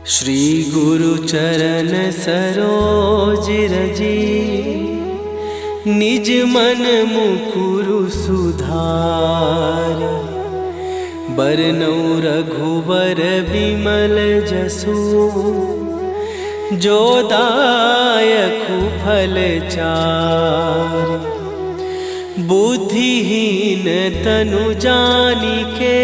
श्री गुरु चरण सरोज रजी, निज मन मुकुरु सुधार। बरनौ रघुबर बिमल जसु, जो दायकु फल चार। बुद्धिहीन तनु जानिके,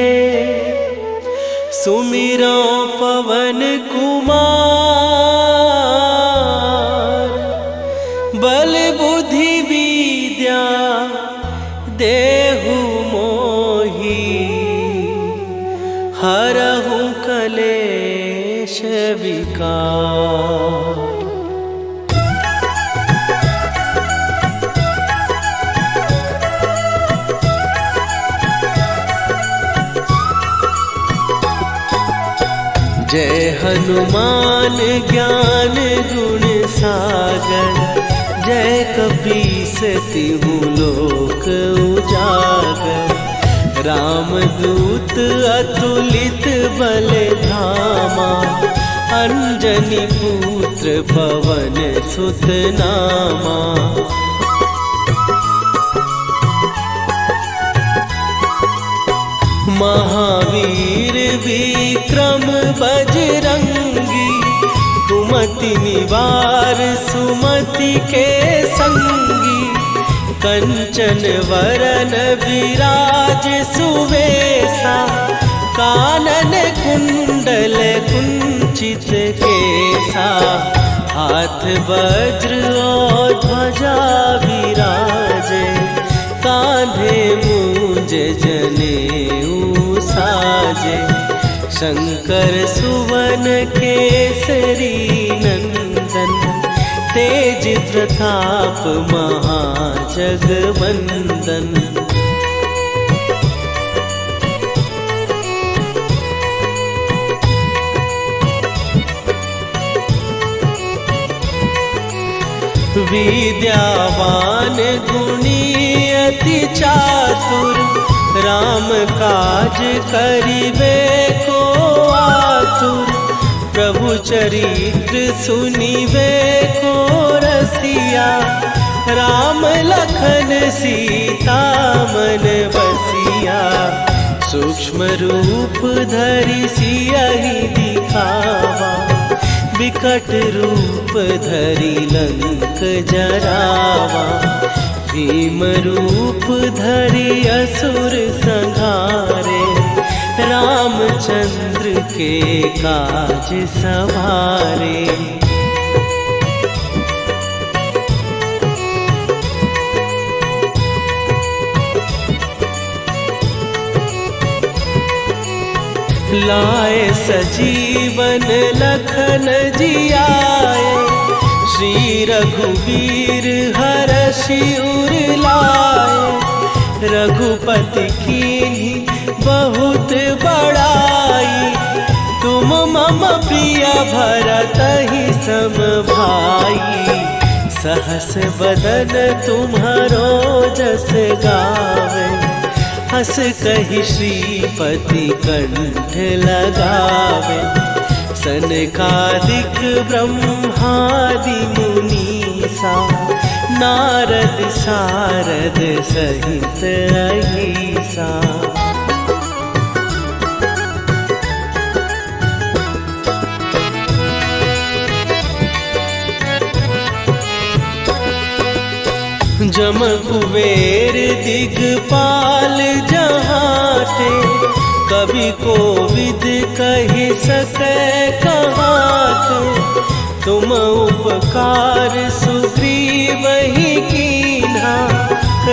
सुमिरो पवन कुमार। बल बुद्धि विद्या देहु मोहि, हरहु कलेश विकार। जय हनुमान ज्ञान गुण सागर, जय कपीस तिहु लोक उजागर। रामदूत अतुलित बल धामा, अंजनी पुत्र पवन सुत नामा। महावीर विक्रम बजरंगी, कुमति निवार सुमति के संगी। कंचन वरन विराज सुवेशा, कानन कुंडल कुंचित केसा। हाथ वज्र और ध्वजा विराजे, कांधे मूंज जनेऊ साजे। शंकर सुवन केसरी नंदन, तेज प्रताप महाजगवंदन। विद्यावान गुणी अति चातुर, राम काज करिबे को आतुर। प्रभु चरित्र सुनिबे को रसिया, राम लखन सीता मन बसिया। सूक्ष्म रूप धरि सियहि दिखावा, विकट रूप धरि लंक जरावा। भीम रूप धरि असुर संहारे, रामचंद्र के काज सवारे। लाए सजीवन लखन जियाए, श्री रघुवीर हरषि उर लाए। रघुपति कीन्ही बहुत बड़ाई, तुम मम प्रिय भरतहि सम भाई। सहस बदन तुम्हारो जस गावे, हस कहि श्रीपति कंठ लगावे। सनकादिक ब्रह्मादि मुनीसा, नारद सारद सहित अहिसा। जम कुबेर दिगपाल जहाते, कवि कोविद कहि सकै कहाते। तुम उपकार सुग्रीवहि कीन्हा,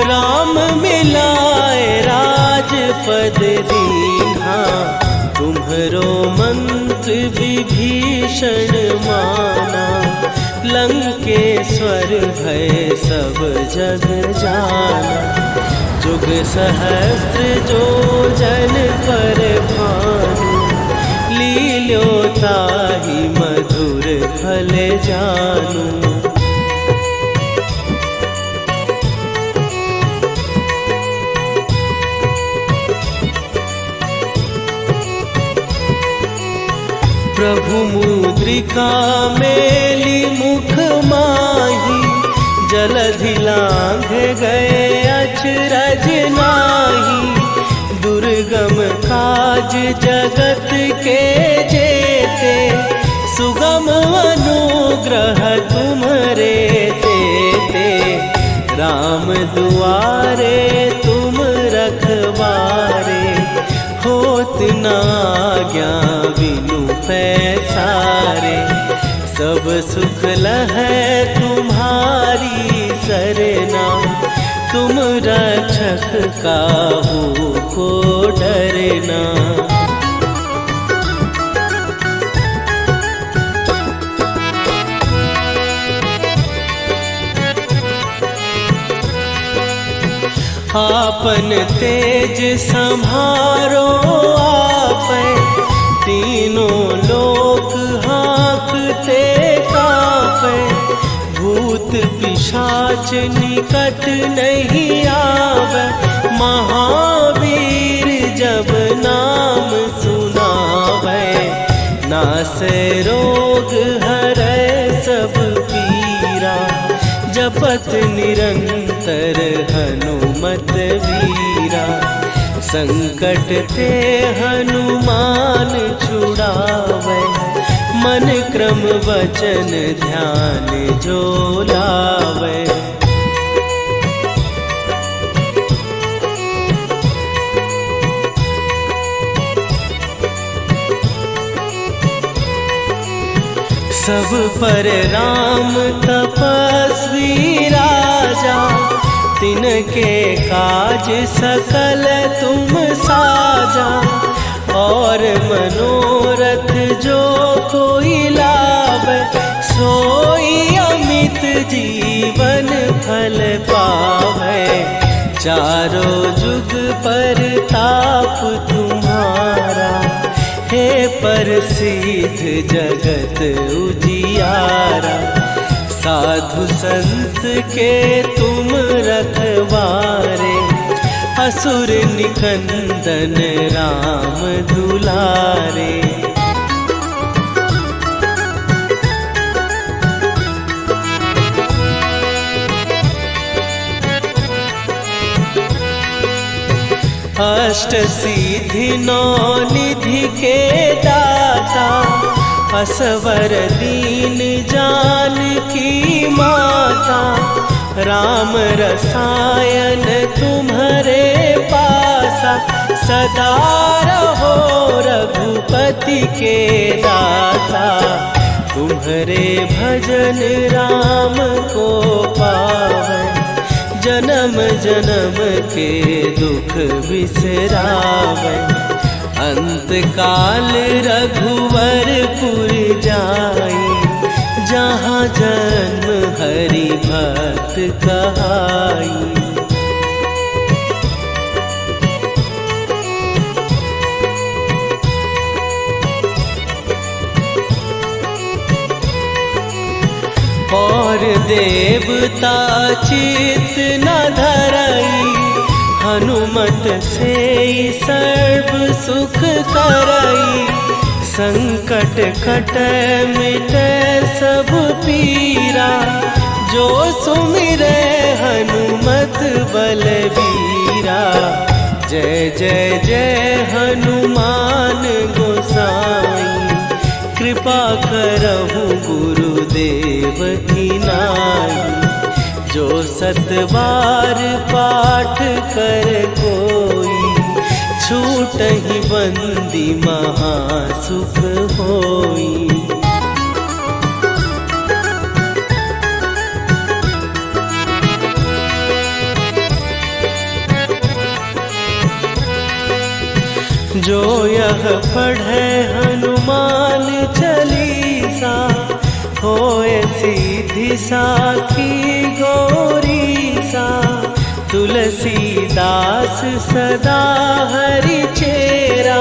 राम मिलाए राजपद दीन्हा। तुम्हरो मंत्र विभीषण माना, लंकेश्वर भय सब जग जाना। जुग सहस्त्र जो जन पर भानु, लील्यो ताहि मधुर फल जानू। प्रभु मुद्रिका मेली मुख माही, जलधि लांघ गए अचरज नाही। दुर्गम काज जगत के जेते, सुगम अनुग्रह तुम्हरे तेते। राम दुआरे तुम रखवारे, होत न आज्ञा बिनु पैसारे। सब सुख लहै तुम्हारी सरना, तुम रक्षक काहू को डरना। आपन तेज संभारो आपै, तीनों लोक हाँकते कांपै। भूत पिशाच निकट नहीं आवे, महावीर जब नाम सुनावे। नासै रोग हरै सब पीरा, जपत निरंतर हनुमत वीरा। संकट ते हनुमान छुड़ावे, मन क्रम वचन ध्यान जो लावे। सब पर राम तपस्वी राजा, तिनके काज सकल तुम साजा। और मनोरथ जो कोई लावे, सोई अमित जीवन फल पावे। चारों जुग पर ताप तुम्हारा, हे प्रसिद्ध जगत उजियारा। साधु संत के तुम रखवारे, असुर निकंदन राम दुलारे। अष्ट सिद्धि नौ निधि के दाता, असवर दीन जानकी माता। राम रसायन तुम्हारे पासा, सदा रहो रघुपति के दासा। तुम्हारे भजन राम को पावै, जन्म जन्म के दुख बिसरावै। अंत काल रघुवरपुर जाई, जहाँ जन्म हरि भक्त कहाई। और देवता चित न धरई, हनुमत से सर्व सुख करई। संकट कटै मिटै सब पीरा, जो सुमिरै हनुमत बलबीरा। जय जय जय हनुमान गोसाई, कृपा करहु गुरुदेव की नाई। जो सत बार पाठ कर कोई, छूटहि बंदी महासुख होई। जो यह पढ़े हनुमान चालीसा, होए सीधी साखी गौरीसा। तुलसीदास सदा हरि चेरा,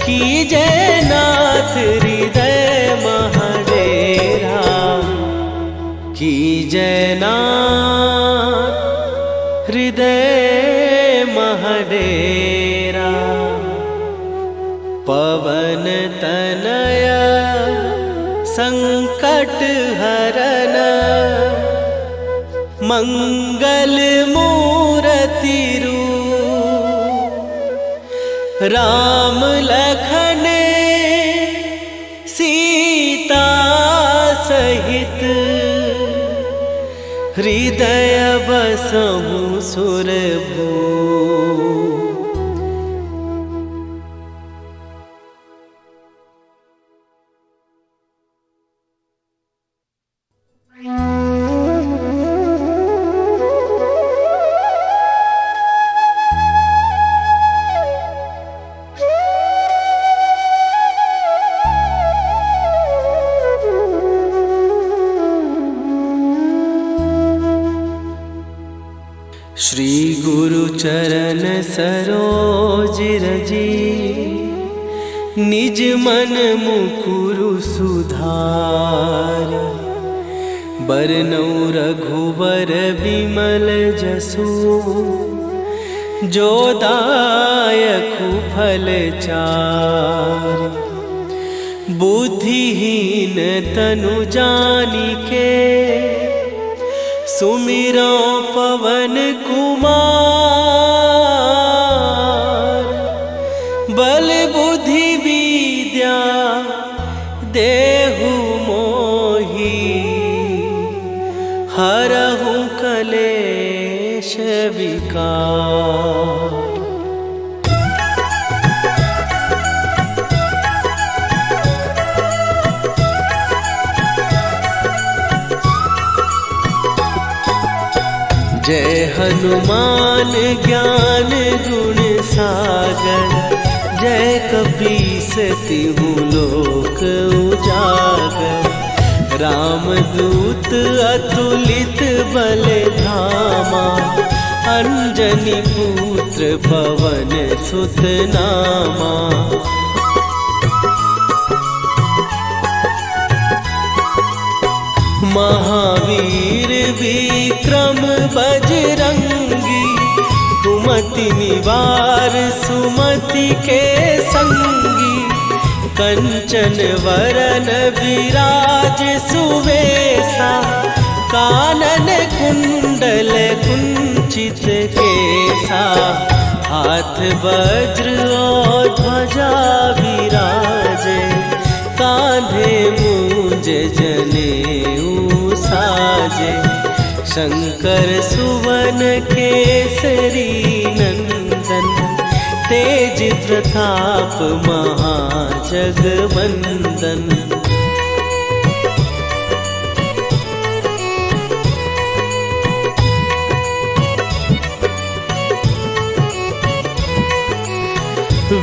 कीजय नाथ हृदय महडेरा। कीजय नाथ हृदय महडेरा। पवन तनय शरण मंगल मूर्ति रूप राम लखन सीता सहित हृदय बसहु सुरभू। श्री गुरु चरण सरोज रजी निज मन मुकुरु सुधार। बरनौ रघुबर बिमल जसु जो दायकु फल चार। बुद्धिहीन तनु जानिके सुमिरो पवन कुमार। बल बुद्धि विद्या देहु मोहि हरहु कलेश विकार। जय हनुमान ज्ञान गुण सागर। जय कपीस तिहु लोक उजागर। रामदूत अतुलित बल धामा। अंजनी पुत्र पवन सुत नामा। महावीर विक्रम बजरंगी। कुमति निवार सुमति के संगी। कंचन वरन विराज सुवेशा। कानन कुंडल कुंचित केसा। हाथ वज्र और ध्वजा विराजे। कांधे मूंज जनेऊ साजे। शंकर सुवन केसरी नंदन। तेज प्रताप महाजगवंदन।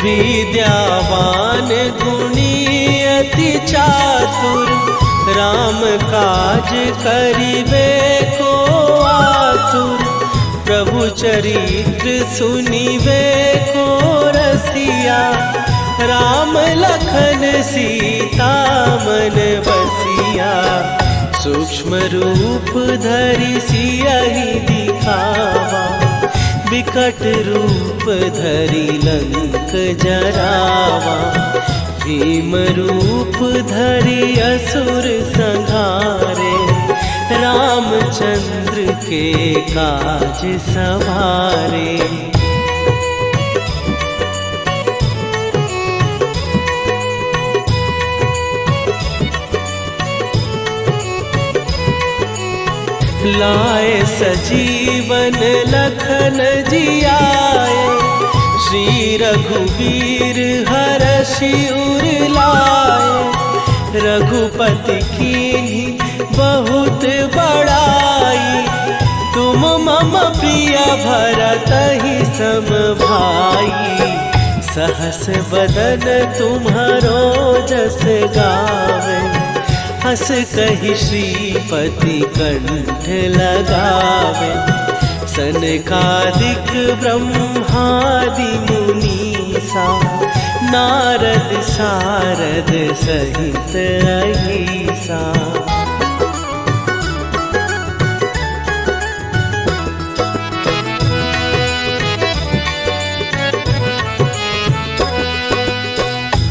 विद्यावान गुणी अति चातुर। राम काज करिबे को आतुर। प्रभु चरित्र सुनिबे को रसिया। राम लखन सीता मन बसिया। सूक्ष्म रूप धरि सियहि दिखावा। विकट रूप धरि लंक जरावा। भीम रूप धरि असुर संहारे। रामचंद्र के काज सवारे। लाए सजीवन लखन जियाए। श्री रघुवीर हरषि उर लाए। रघुपति कीन्ही बहुत बड़ाई। तुम मम प्रिय भरतहि सम भाई। सहस बदन तुम्हारो जस गावे। हस कहि श्रीपति कंठ लगावे। सनकादिक ब्रह्मादि मुनीसा। नारद सारद सहित अहिसा।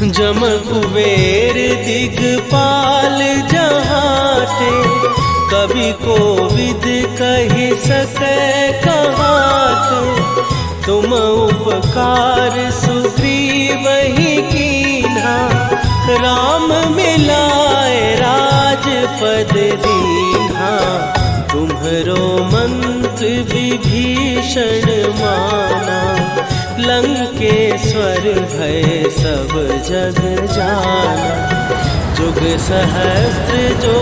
जम कुबेर दिगपाल जहाते, कवि कोविद कहि सकै कहाते। तुम उपकार सुग्रीव ही कीन्हा, राम मिलाए राजपद दीन्हा। तुम्हरो मंत्र विभीषण माना, लंकेश्वर भय सब जग जाना। जुग सहस्त्र जो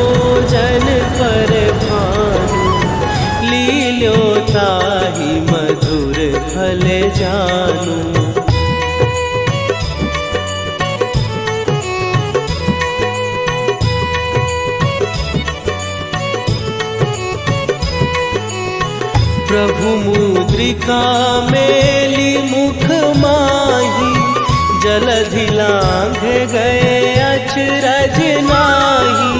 जन पर भानु, लील्यो ताहि मधुर फल जानू। प्रभु मुद्रिका मेली मुख माही, जलधि लांघ गए अचरज नाही।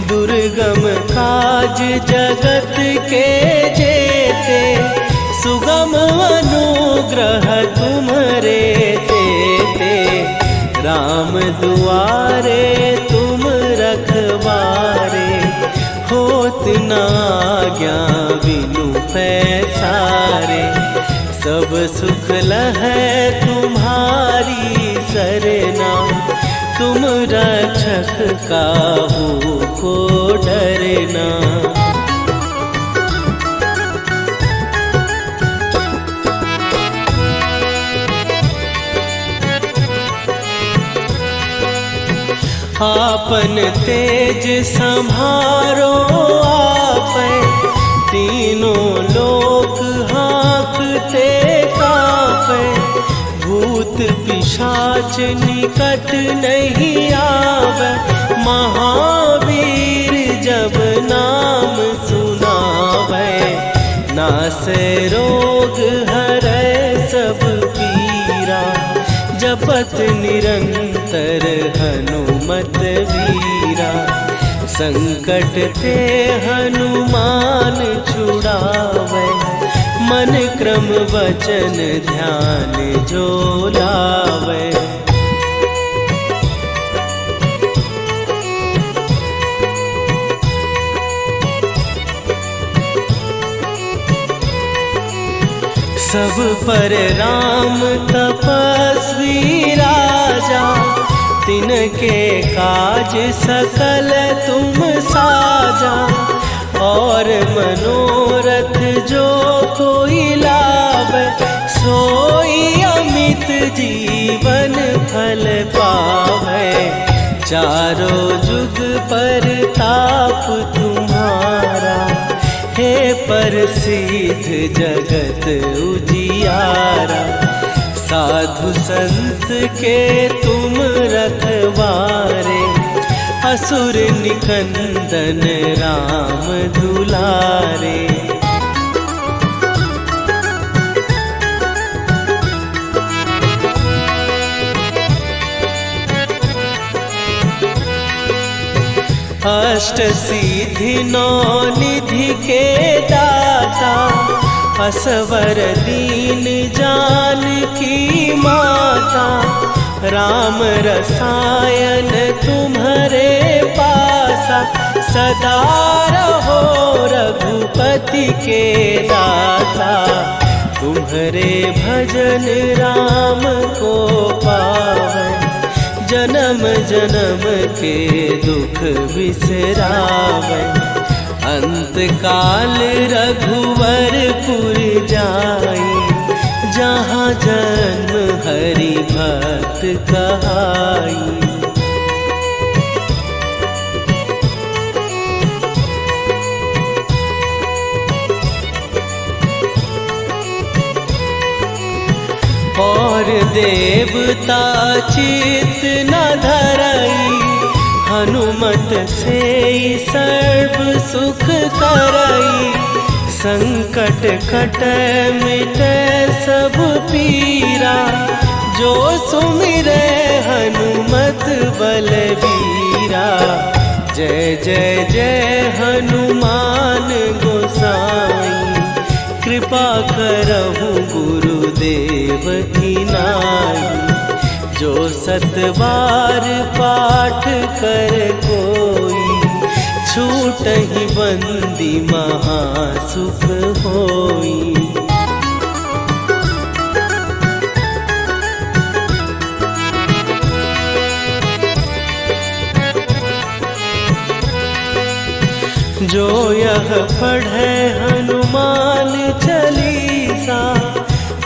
दुर्गम काज जगत के जेते, सुगम अनुग्रह तुम्हरे तेते। राम दुआरे तुम रखवारे, होत न आज्ञा बिनु पैसारे। सब सुख लहै तुम्हारी सरना, तुम रक्षक काहू को डरना। आपन तेज सम्हारो आपै, तीनों लोक हाँकते कांपै। भूत पिशाच निकट नहीं आवे, महावीर जब नाम सुनावे। नासै रोग हरै सब पीरा, जपत निरंतर हनुमत वीरा। संकट ते हनुमान छुड़ावे, मन क्रम वचन ध्यान जो लावे। सब पर राम तपस्वी राजा, तिनके काज सकल तुम साजा। और मनोरथ जो कोई लावे, सोई अमित जीवन फल पावे। चारों जुग पर ताप तुम्हारा, हे प्रसिद्ध जगत उजियारा। साधु संत के तुम रखवारे, असुर निकंदन राम दुलारे। अष्ट सिद्धि नौ निधि के दाता, असवर दीन जानकी माता। राम रसायन तुम्हारे पासा, सदा रहो रघुपति के दासा। तुम्हारे भजन राम को पावै, जन्म जन्म के दुख बिसरावै। अंत काल रघुवरपुर जाई, जहाँ जन्म हरि भक्त कहाई। और देवता चित न धरई, हनुमत से सर्व सुख करई। संकट कटै मिटै सब पीरा, जो सुमिरै हनुमत बलबीरा। जय जय जय हनुमान गोसाई, कृपा करहु गुरुदेव की नाई। जो सतबार पाठ कर कोई, छूटहि बंदी महासुख होई। जो यह पढ़े हनुमान चालीसा,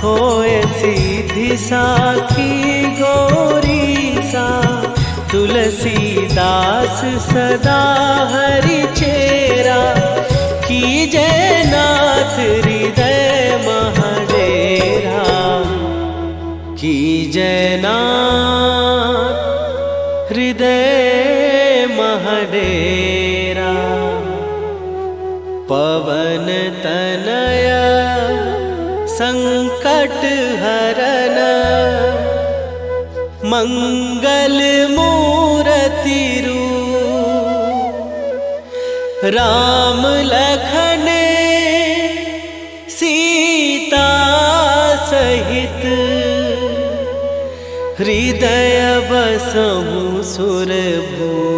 होए सीधी साखी गौरीसा। तुलसीदास सदा हरि चेरा, कीजय नाथ हृदय महडेरा। कीजय नाथ हृदय महडेरा। पवन तनया संकट हरन, मंगल मूर्ति रूप। राम लखन सीता सहित, हृदय बसहु सुरभूप।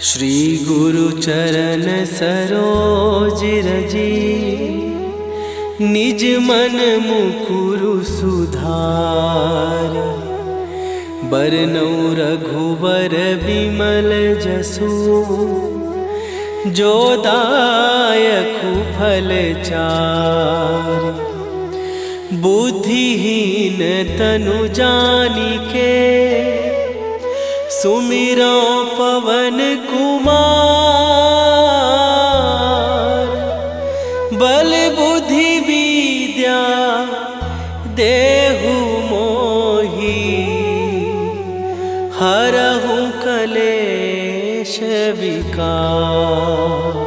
श्री गुरु चरण सरोज रजी, निज मन मुकुरु सुधार। बरनउँ रघुबर बिमल जसु, जो दायकु फल चारि। बुद्धिहीन तनु जानिके, सुमिरो पवन कुमार। बल बुद्धि विद्या देहु मोहि, हरहु कलेश विकार।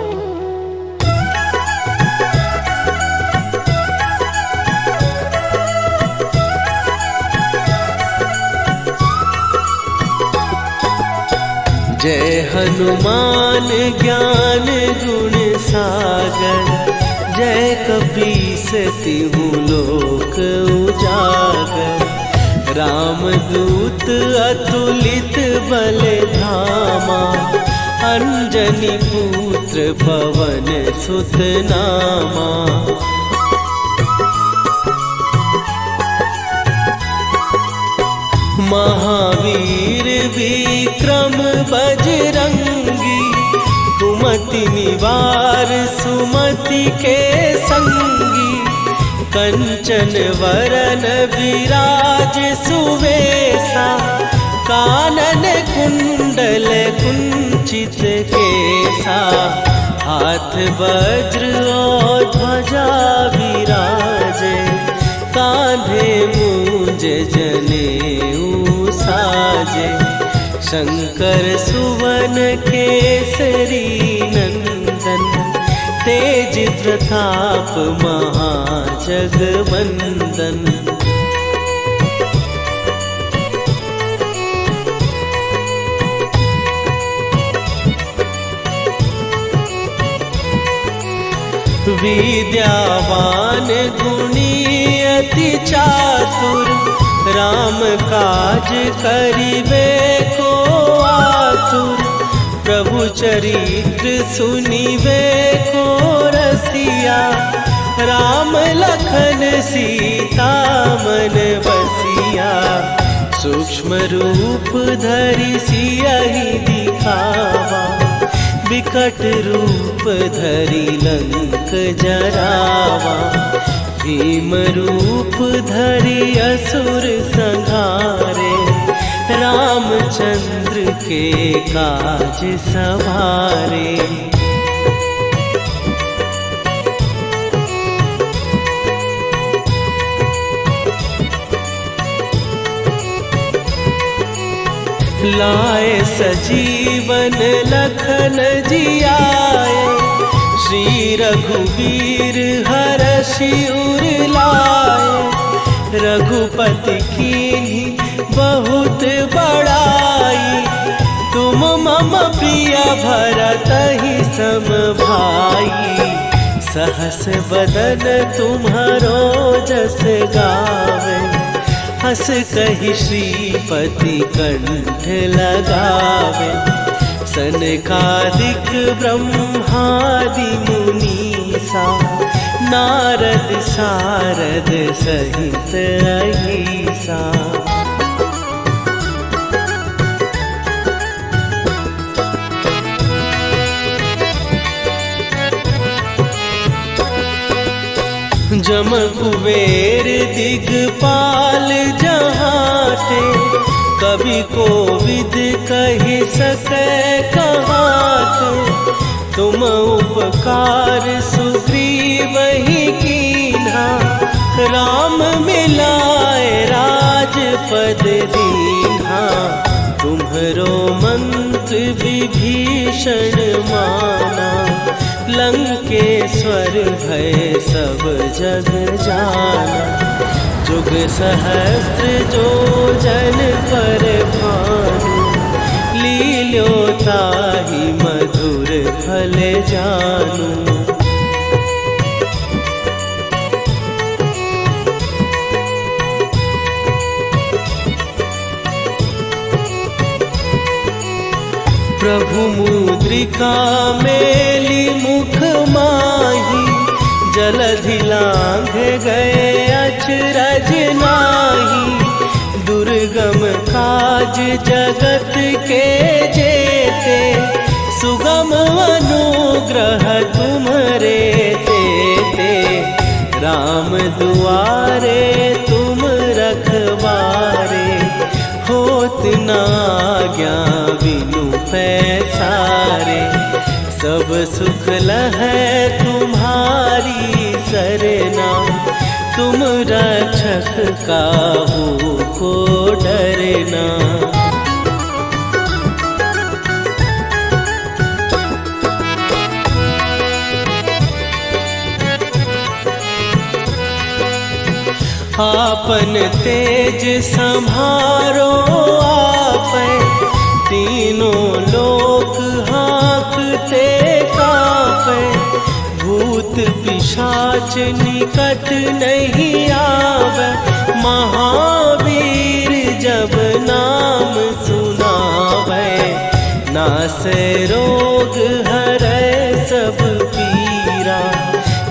जय हनुमान ज्ञान गुण सागर, जय कपीस तिहु लोक उजागर। रामदूत अतुलित बल धामा, अंजनी पुत्र पवन सुत नामा। महावीर विक्रम बजरंगी, कुमति निवार सुमति के संगी। कंचन वरन विराज सुवेशा, कानन कुंडल कुंचित केसा। हाथ वज्र और ध्वजा विराजे, कांधे मूंज जनेऊ साजे। शंकर सुवन केसरी नंदन, तेज प्रताप महाजगवंदन। विद्यावान गुणी अति चातुर, राम काज करिबे को आतुर। प्रभु चरित्र सुनिबे को रसिया, राम लखन सीता मन बसिया। सूक्ष्म रूप धरि सियहि दिखावा, विकट रूप धरि लंक जरावा। भीम रूप धरि असुर संहारे, रामचंद्र के काज सवारे। लाए सजीवन लखन जियाए, श्री रघुवीर हरषि उर लाए। रघुपति कीन्ही बहुत बड़ाई, तुम मम प्रिय भरतहि सम भाई। सहस बदन तुम्हारो जस गावे, हस कहि श्रीपति कंठ लगावे। सनकादिक ब्रह्मादि मुनीसा, नारद सारद सहित अहिसा। जम कुबेर दिगपाल जहाते, कवि कोविद कहि सकै कहाते। तुम उपकार सुग्रीवहि कीन्हा, राम मिलाए राजपद दीन्हा। तुम्हरो मंत्र विभीषण माना, लंकेश्वर भय सब जग जाना। जुग सहस्त्र जो जन पर भानु, लील्यो ताहि मधुर फल जानू। प्रभु मुद्रिका मेली मुख माही, जलधि लांघ गए अचरज नाही। दुर्गम काज जगत के जेते, सुगम अनुग्रह तुम्हरे तेते। राम दुआरे तुम रखवारे, होत न आज्ञा बिनु पैसारे। सब सुख लहै तुम्हारी सरना, तुम रक्षक काहू को डरना। आपन तेज सम्हारो आपै, तीनों लोक हाँकते कांपै। भूत पिशाच निकट नहीं आवे, महावीर जब नाम सुनावे। नासै रोग हरै सब पीरा,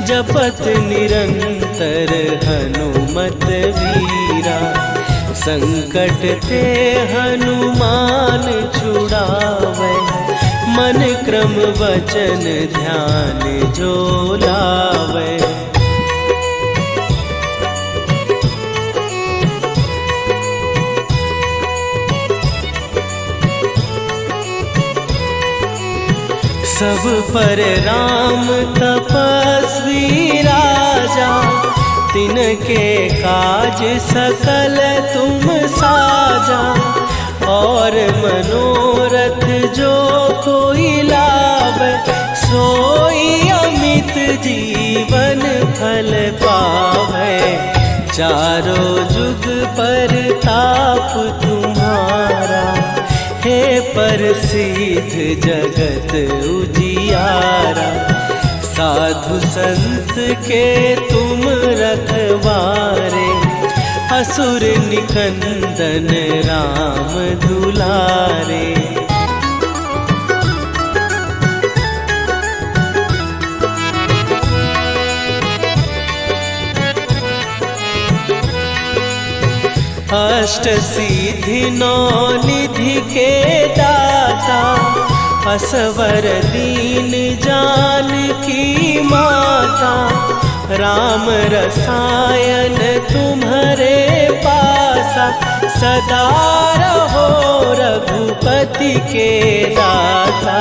जपत निरंतर हनुमत वीरा। संकट ते हनुमान छुड़ावे, मन क्रम वचन ध्यान जो लावे। सब पर राम तपस्वी राजा, तिनके काज सकल तुम साजा। और मनोरथ जो कोई लावे, सोई अमित जीवन फल पावे। चारों जुग पर ताप तुम्हारा, हे प्रसिद्ध जगत उजियारा। साधु संत के तुम रखवारे, असुर निकंदन राम दुलारे। अष्ट सिद्धि नौ निधि के दाता, असवर दीन जानकी माता। राम रसायन तुम्हारे पासा, सदा रहो रघुपति के दासा।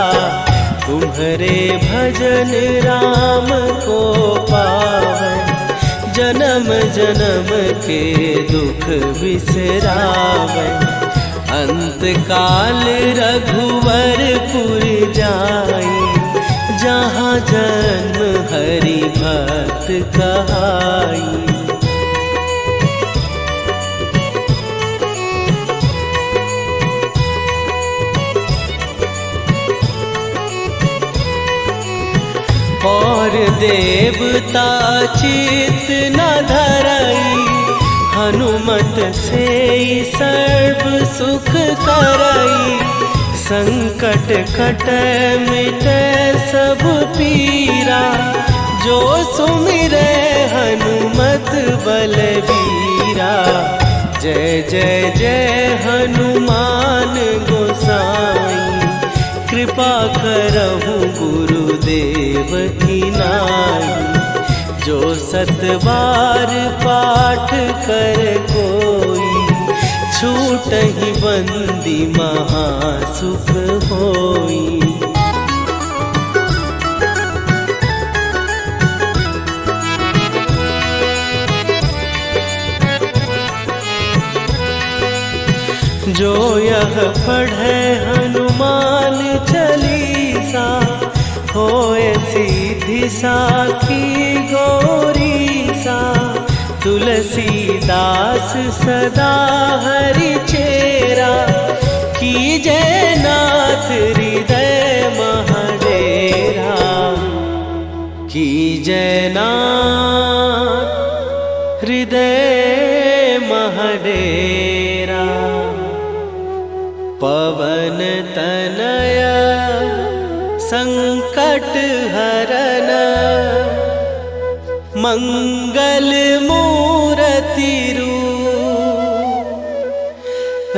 तुम्हारे भजन राम को पावे, जन्म जन्म के दुख बिसरावे। अंत काल रघुवरपुर जाई, जहाँ जन्म हरि भक्त कहाई। और देवता चित न धरई, हनुमत से सर्व सुख करई। संकट कट मिटे सब पीरा, जो सुमिरे हनुमत बलबीरा। जय जय जय हनुमान गोसाई, कृपा करहु गुरुदेव की नाई। जो सत बार पाठ कर कोई, छूटहि बंदी महासुख होई। जो यह पढ़े हनुमान चालीसा, होए सीधी साखी गौरीसा। तुलसीदास सदा हरि चेरा, कीजय नाथ हृदय महडेरा। कीजय नाथ हृदय महडेरा। पवन तनया संकट हरन, मंगल मूर्ति रूप।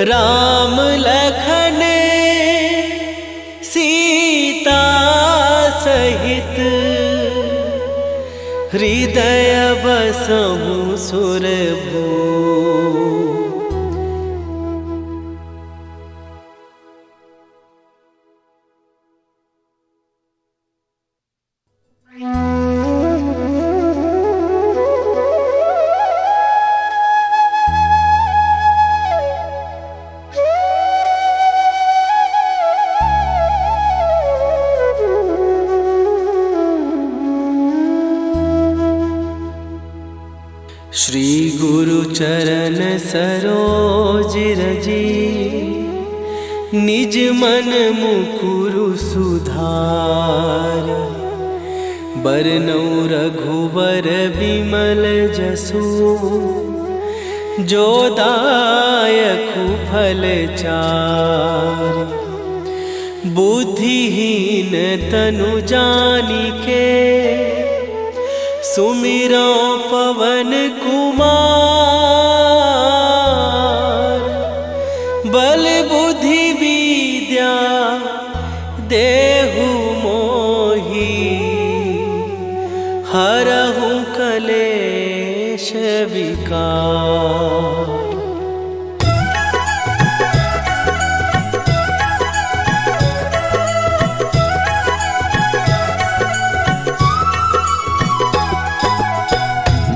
राम लखन सीता सहित, हृदय बसहु सुरभूप। श्री गुरु चरण सरोज रजी, निज मन मुकुरु सुधार। बरनउँ रघुवर बिमल जसु, जो दायकु फल चारि। बुद्धिहीन तनु जानिके, सुमिरो पवन कुमार। बल बुद्धि विद्या देहु मोहि, हरहु कलेश विकार।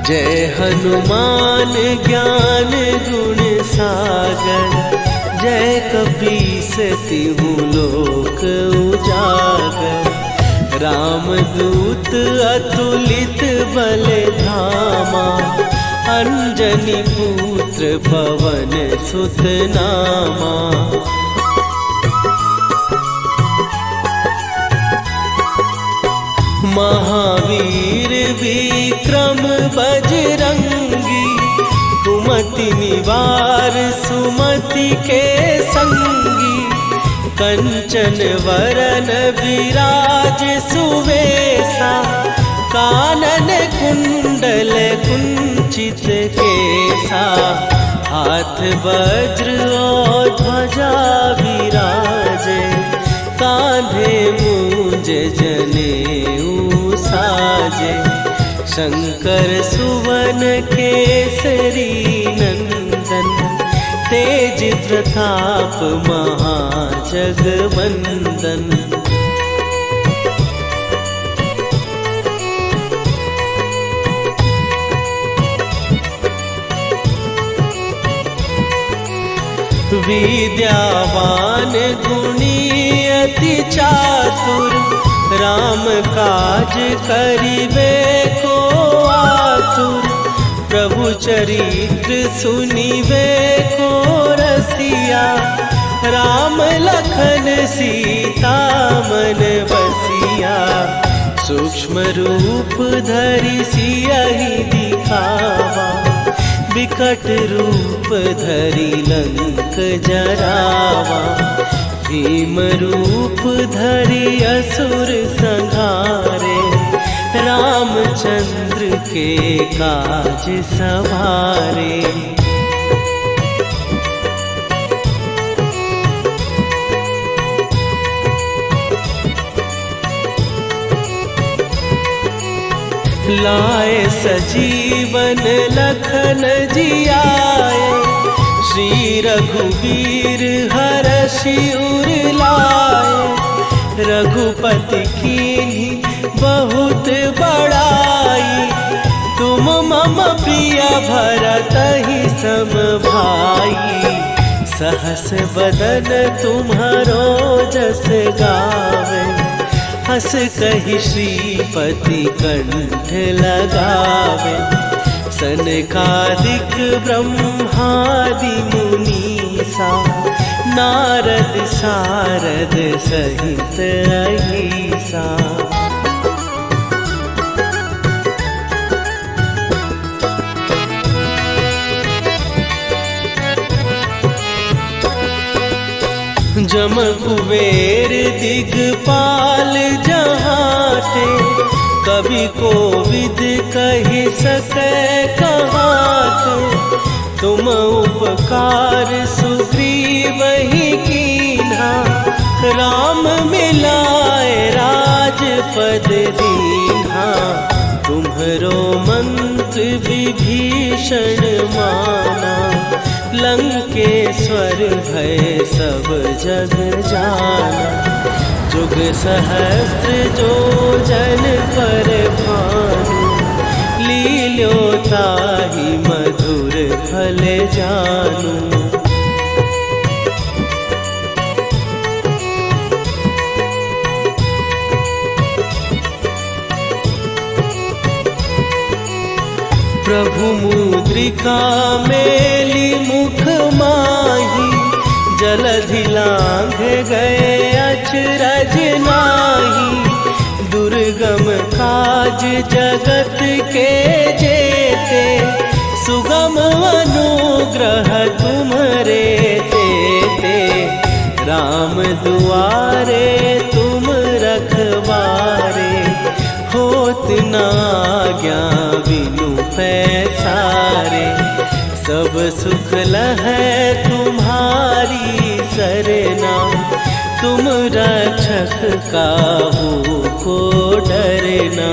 जय हनुमान ज्ञान गुण सागर, जय कपीस तिहु लोक उजागर। रामदूत अतुलित बल धामा, अंजनी पुत्र पवन सुत नामा। महावीर विक्रम बजरंगी, कुमति निवार सुमति के संगी। कंचन वरन विराज सुवेशा, कानन कुंडल कुंचित केसा। हाथ वज्र और ध्वजा विराजे, कांधे मूंज जनेऊ साजे। शंकर सुवन केसरी नंदन, तेज प्रताप महाजगवंदन। विद्यावान गुणी अति चातुर, राम काज करिबे को आतुर। प्रभु चरित्र सुनिबे को रसिया, राम लखन सीता मन बसिया। सूक्ष्म रूप धरि सियहि दिखावा, विकट रूप धरि लंक जरावा। भीम रूप धरि असुर संहारे, रामचंद्र के काज सवारे। लाए सजीवन लखन जियाए, श्री रघुवीर हरषि उर लाए। रघुपति कीन्ही बहुत बड़ाई, तुम मम प्रिय भरतहि सम भाई। सहस बदन तुम्हारो जस गावे, हस कहि श्रीपति कंठ लगावे। सनकादिक ब्रह्मादि मुनीसा, नारद सारद सहित अहिसा। जम कुबेर दिगपाल जहाते, कवि कोविद कहि सकै कहाते। तुम उपकार सुग्रीवहि कीन्हा, राम मिलाए राजपद दीन्हा। तुम्हरो मंत्र विभीषण माना, लंकेश्वर भय सब जग जाना। जुग सहस्त्र जो जन पर भानु, लील्यो ताहि मधुर फल जानू। प्रभु मुद्रिका मेली मुख माही, जलधि लांघ गए अचरज नाही। दुर्गम काज जगत के जेते, सुगम अनुग्रह तुम्हरे तेते। राम दुआरे तुम रखवारे, होत न आज्ञा बिनु पैसारे। सब सुख लहै तुम्हारी सरना, तुम रक्षक काहू को डरना।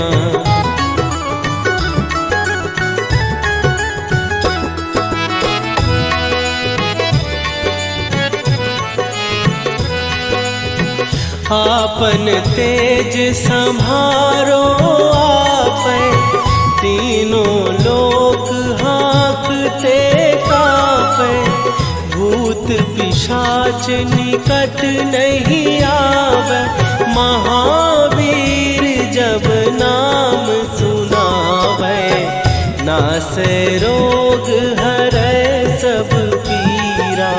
आपन तेज संभारो आपै, तीनों लोक हाँकते कांपै। भूत पिशाच निकट नहीं आवे, महावीर जब नाम सुनावे। नासै रोग हरै सब पीरा,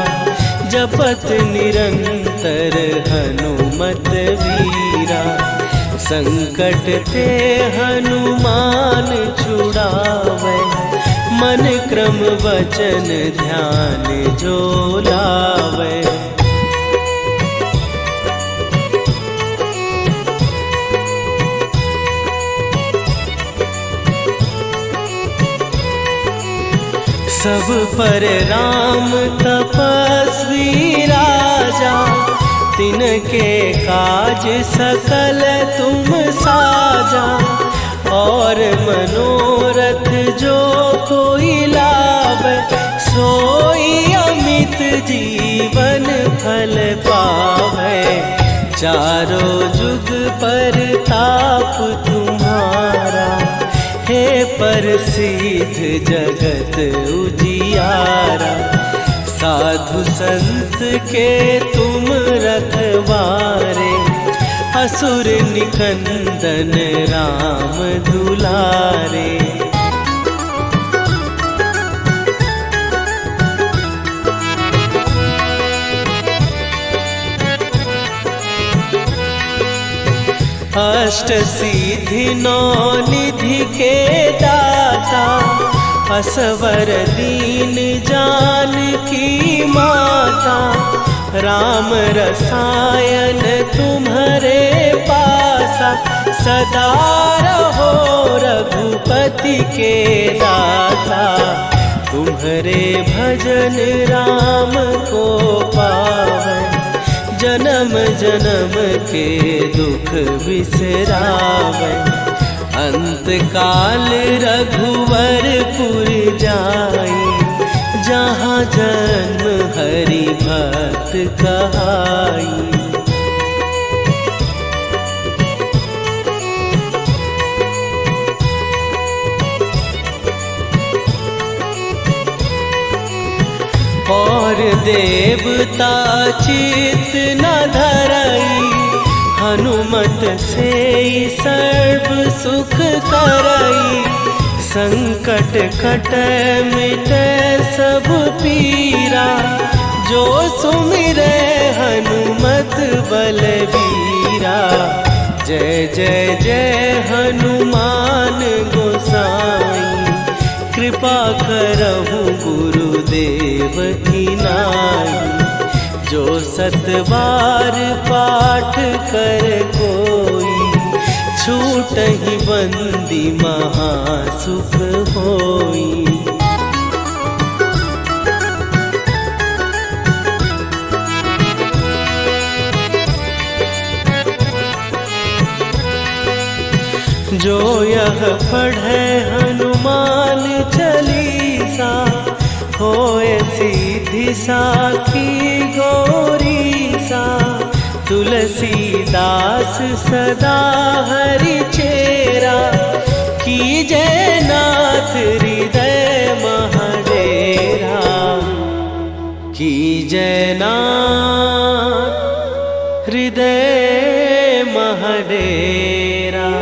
जपत निरंतर हनुमत वीरा। संकट ते हनुमान छुड़ावे, मन क्रम वचन ध्यान जो लावे। सब पर राम तपस्वी राजा, तिनके काज सकल तुम साजा। और मनोरथ जो कोई लावे, सोई अमित जीवन फल पावे। चारों जुग पर ताप तुम्हारा, हे प्रसिद्ध जगत उजियारा। साधु संत के तुम रखवारे, असुर निकंदन राम दुलारे। अष्ट सिद्धि नौ निधि के दाता, असवर दीन जानकी माता। राम रसायन तुम्हारे पासा, सदा रहो रघुपति के दाता। तुम्हारे भजन राम को पावन, जन्म जन्म के दुख बिसरावे। अंत काल रघुवरपुर जाई, जहाँ जन्म हरि भक्त कहाई। और देवता चित न धरई, हनुमत से सर्व सुख करई। संकट कट मिट सब पीरा, जो सुमिरै हनुमत बलबीरा। जय जय जय हनुमान गोसाई, कृपा करहु गुरुदेव की नाई। जो सतबार पाठ कर कोई, छूटहि बंदी महासुख होई। जो यह पढ़े हनुमान चालीसा, होए सीधी साखी गौरीसा। तुलसीदास सदा हरि चेरा, कीजय नाथ हृदय महडेरा। कीजय नाथ हृदय महडेरा।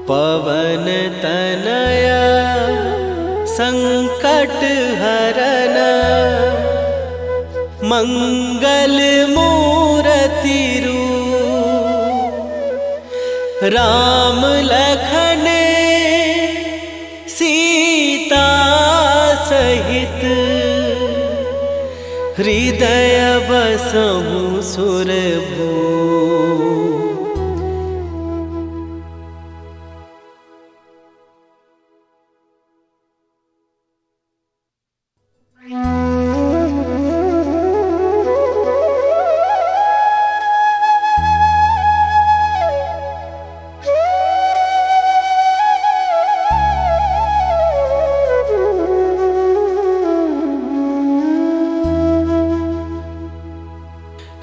पवन तनया संकट हरन, मंगल मूर्ति रूप। राम लखन सीता सहित, हृदय बसहु सुरभूप।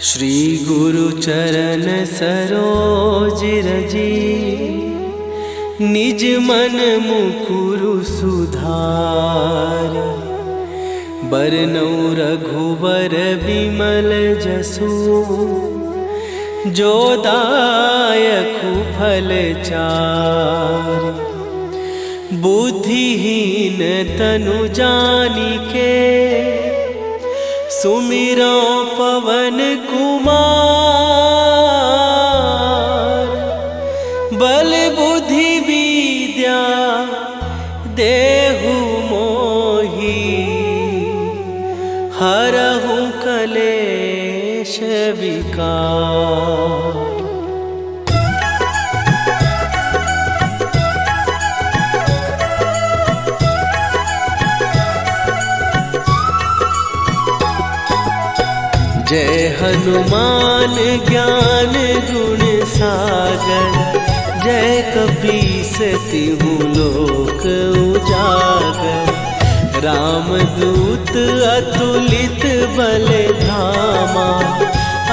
श्री गुरु चरण सरोज रजी, निज मन मुकुरु सुधार। बरनौ रघुबर बिमल जसु, जो दायकु फल चार। बुद्धिहीन तनु जानिके, सुमिरो पवन कुमार। बल बुद्धि विद्या देहु मोहि, हरहु कलेश विकार। जय हनुमान ज्ञान गुण सागर, जय कपीस तिहु लोक उजागर। रामदूत अतुलित बल धामा,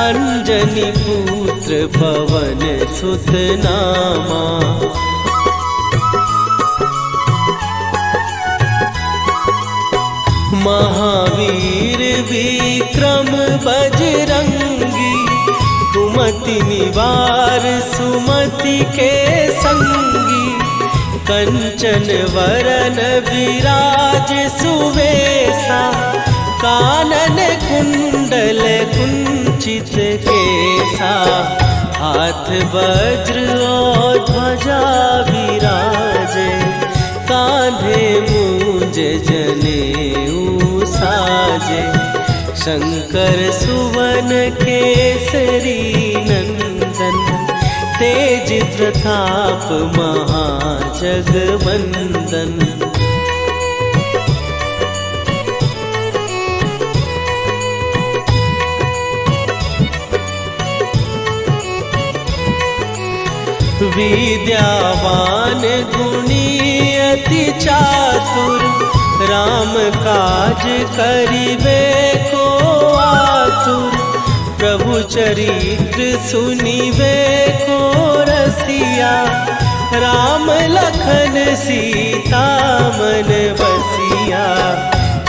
अंजनी पुत्र पवन सुत नामा। महावीर विक्रम बजरंगी, कुमति निवार सुमति के संगी। कंचन वरन विराज सुवेशा, कानन कुंडल कुंचित केसा। हाथ वज्र और ध्वजा विराजे, कांधे मूंज जनेऊ साजे। शंकर सुवन केसरी नंदन, तेज प्रताप महाजगवंदन। विद्यावान गुणी अति चातुर, राम काज करिबे को आतुर। प्रभु चरित्र सुनिबे को रसिया, राम लखन सीता मन बसिया।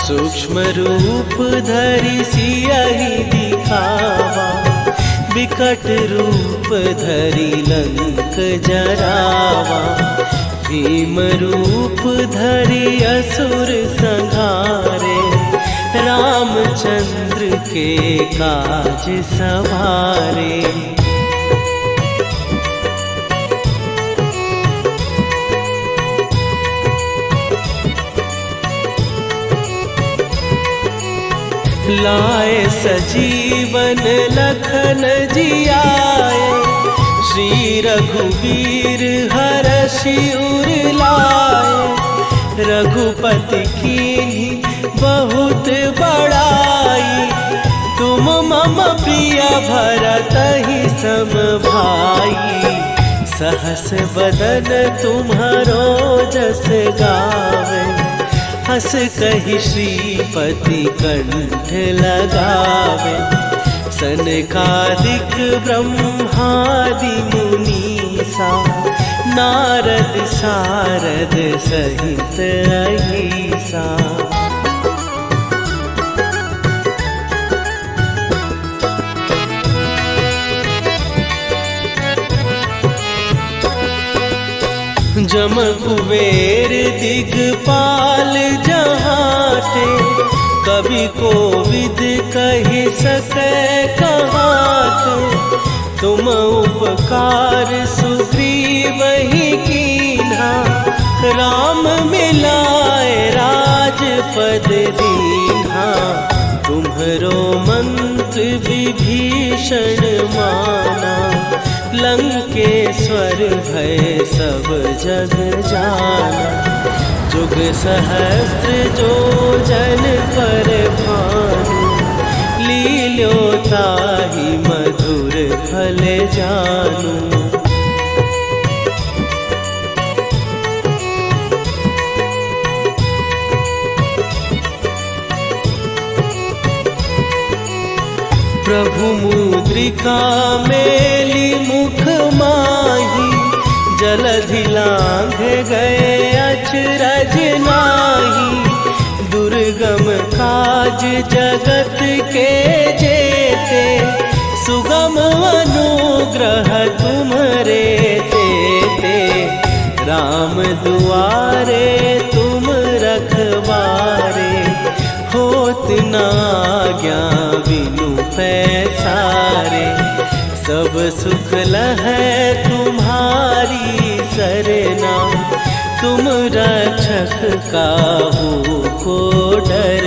सूक्ष्म रूप धरि सियहि दिखावा, विकट रूप धरि लंक जरावा। भीम रूप धरि असुर संहारे, रामचंद्र के काज सवारे। लाए सजीवन लखन जियाए, श्री रघुवीर हरषि उर लाए। रघुपति कीन्ही बहुत बड़ाई, तुम मम प्रिय भरतहि सम भाई। सहस बदन तुम्हारो जस गावे, हस कहि श्रीपति कंठ लगावे। सनकादिक ब्रह्मादि मुनीसा, नारद सारद सहित अहिसा। जम कुबेर दिगपाल जहाते, कवि कोविद कहि सकै कहाते। तुम उपकार सुग्रीवहि कीन्हा, राम मिलाए राजपद दीन्हा। तुम्हरो मंत्र विभीषण माना, लंकेश्वर भय सब जग जाना। जुग सहस्त्र जो जन पर भानु, लील्यो ताहि मधुर फल जानू। प्रभु मुद्रिका मेली मुख माही, जलधि लांघ गए अचरज नाही। दुर्गम काज जगत के जेते, सुगम अनुग्रह तुम्हरे तेते। राम दुआरे तुम रखवारे, होत न आज्ञा बिनु पैसारे। सब सुख लहै तुम्हारी सरना, तुम रक्षक काहू को डर